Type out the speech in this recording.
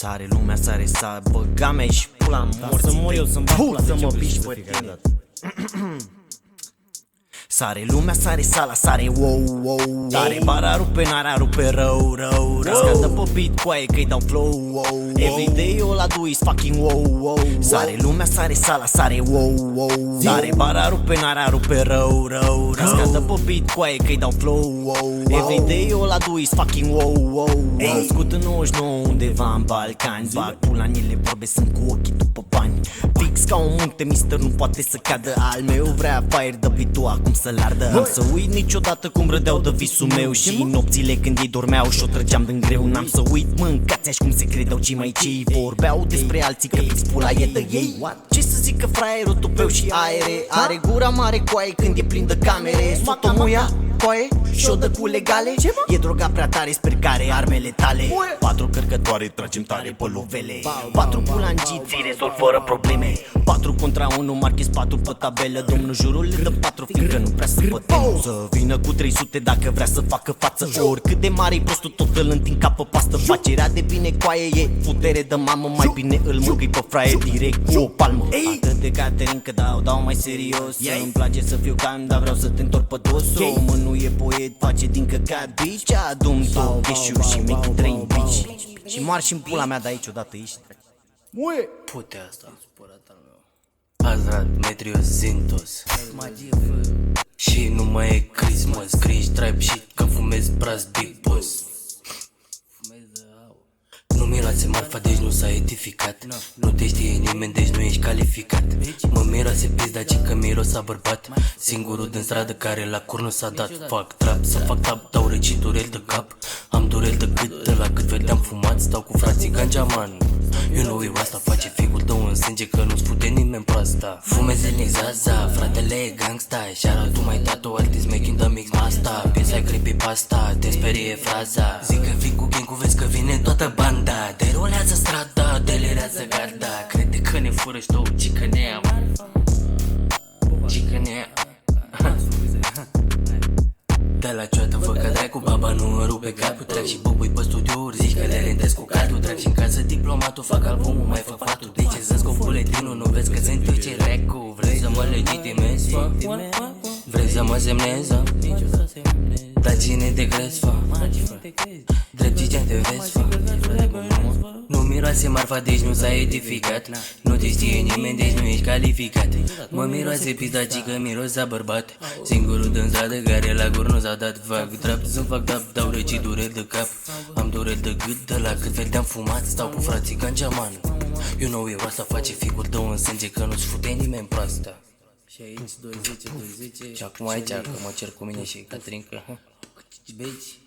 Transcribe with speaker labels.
Speaker 1: Sare lumea, sare, băga mea și pula morții.
Speaker 2: Să mor eu, să-mi bag pula,
Speaker 1: să
Speaker 2: de ce
Speaker 1: mă
Speaker 2: vrei
Speaker 1: biși
Speaker 2: să
Speaker 1: pe
Speaker 2: fie
Speaker 1: tine.
Speaker 2: dat?
Speaker 1: Sare lumea, sare sala, sare wow, wow. Sare bara, rupe nara, rupe rău, rău, rău. Scadă pe beat, coaie că-i dau flow, wow. Everyday all I do is fucking wow, wow. Sare lumea, sare sala, sare wow, wow. Sare bara, rupe nara, rupe rău, rău, rău. Scadă pe beat, coaie că-i dau flow, wow. Everyday all I do is fucking wow, wow. Născut în 99 undeva în Balcani. Bag pula în ele, vorbe, sunt cu ochii după bani. Fix ca un munte, mister, nu poate să cadă. Al meu vrea fire de beat-ul acum să-l ardă. N-am să uit niciodată cum rădeau de visul meu. Și nopțile când ei dormeau și-o trăgeam din greu. N-am să uit, mâncați-aș cum se credeau cei mai cei. Vorbeau despre alții că fix pula e de ei. Ce să zic că fraierul tupeu și aere. Are gura mare coaie când e plin de camere. Sotomuia coaie și-o dă cu legale. E droga prea tare, sper că are armele tale. 4 cărcătoare, tragem tare pe lovele. 4 bulangii, ți rezolv fără probleme. 4 contra 1, marchez 4 pe tabelă. Domnul jurul le dă 4, fiindcă nu prea să bătem. Să vină cu 300 dacă vrea să facă față. Oricât de mare-i prostul, tot îl întind ca pe pastă. Facerea de bine coaie e futere de mamă. Mai bine îl mângâi pe fraier direct cu o palmă. Atât de Caterin că dau mai serios. Îmi place să fiu calm, dar vreau să te întorc pe dos. Omul nu e poet, face din căcat bitch. Adum tot gheșiu și make it rain bitch. Și moar și-n pula mea de aici odată ești.
Speaker 3: Pute asta. Azrat, Metrios, Zintos. Și nu mai e Christmas, cringe, trap shit, că fumez pras Big Boss. Nu miroase marfa, deci nu s-a edificat. Nu te știe nimeni, deci nu ești calificat. Mă miroase pizda, ci că miros a bărbat. Singurul din stradă care la cur nu s-a dat. Fac trap, să fac tap, dau reci durel de cap. Am durel de gât, de la cât vedeam fumat. Stau cu frații ganjaman. You know eu asta face figul tău în sânge, că nu-ți fute nimeni proasta. Fumezele Zaza, fratele e gangsta. Și-ara tu mai tatu, altis making the mix masta. Piesa e creepypasta, te sperie fraza. Zic că vii cu gang-ul, vezi că vine toată banda. Derulează strada, delirează garda. Crede că ne fură și tu, cică ne ia. Cică ne ia. De la cioată fă că dracu, baba nu îmi rupe capul. Trag și bubui pe studiouri, zici că le rentez cu cadru. Trag și în casă diplomatul, fac albumul, mai fac fatul. De ce să-ți cu buletinul, nu vezi că sunt eu ce recu. Vrei să mă legitimezi? Vrei să mă semnezi? Dar cine te crezi, fa? Drept gigant te vezi, fa? Nu miroase marfa, deci nu s-a edificat. Nu te știe nimeni, deci nu ești calificat. Mă miroase pizda, ci că miros a bărbat. Singurul din stradă care la gur nu s-a dat. Fac trap, să fac tap, dau reci durel de cap. Am durel de gât, de la cât vedeam fumat. Stau cu frații ganjaman. You know eu asta face figul tău în sânge, că nu-ți fute nimeni proasta. Și aici 2-10, 2-10. Și acum aici, că mă cer cu mine și Caterinca. Beici.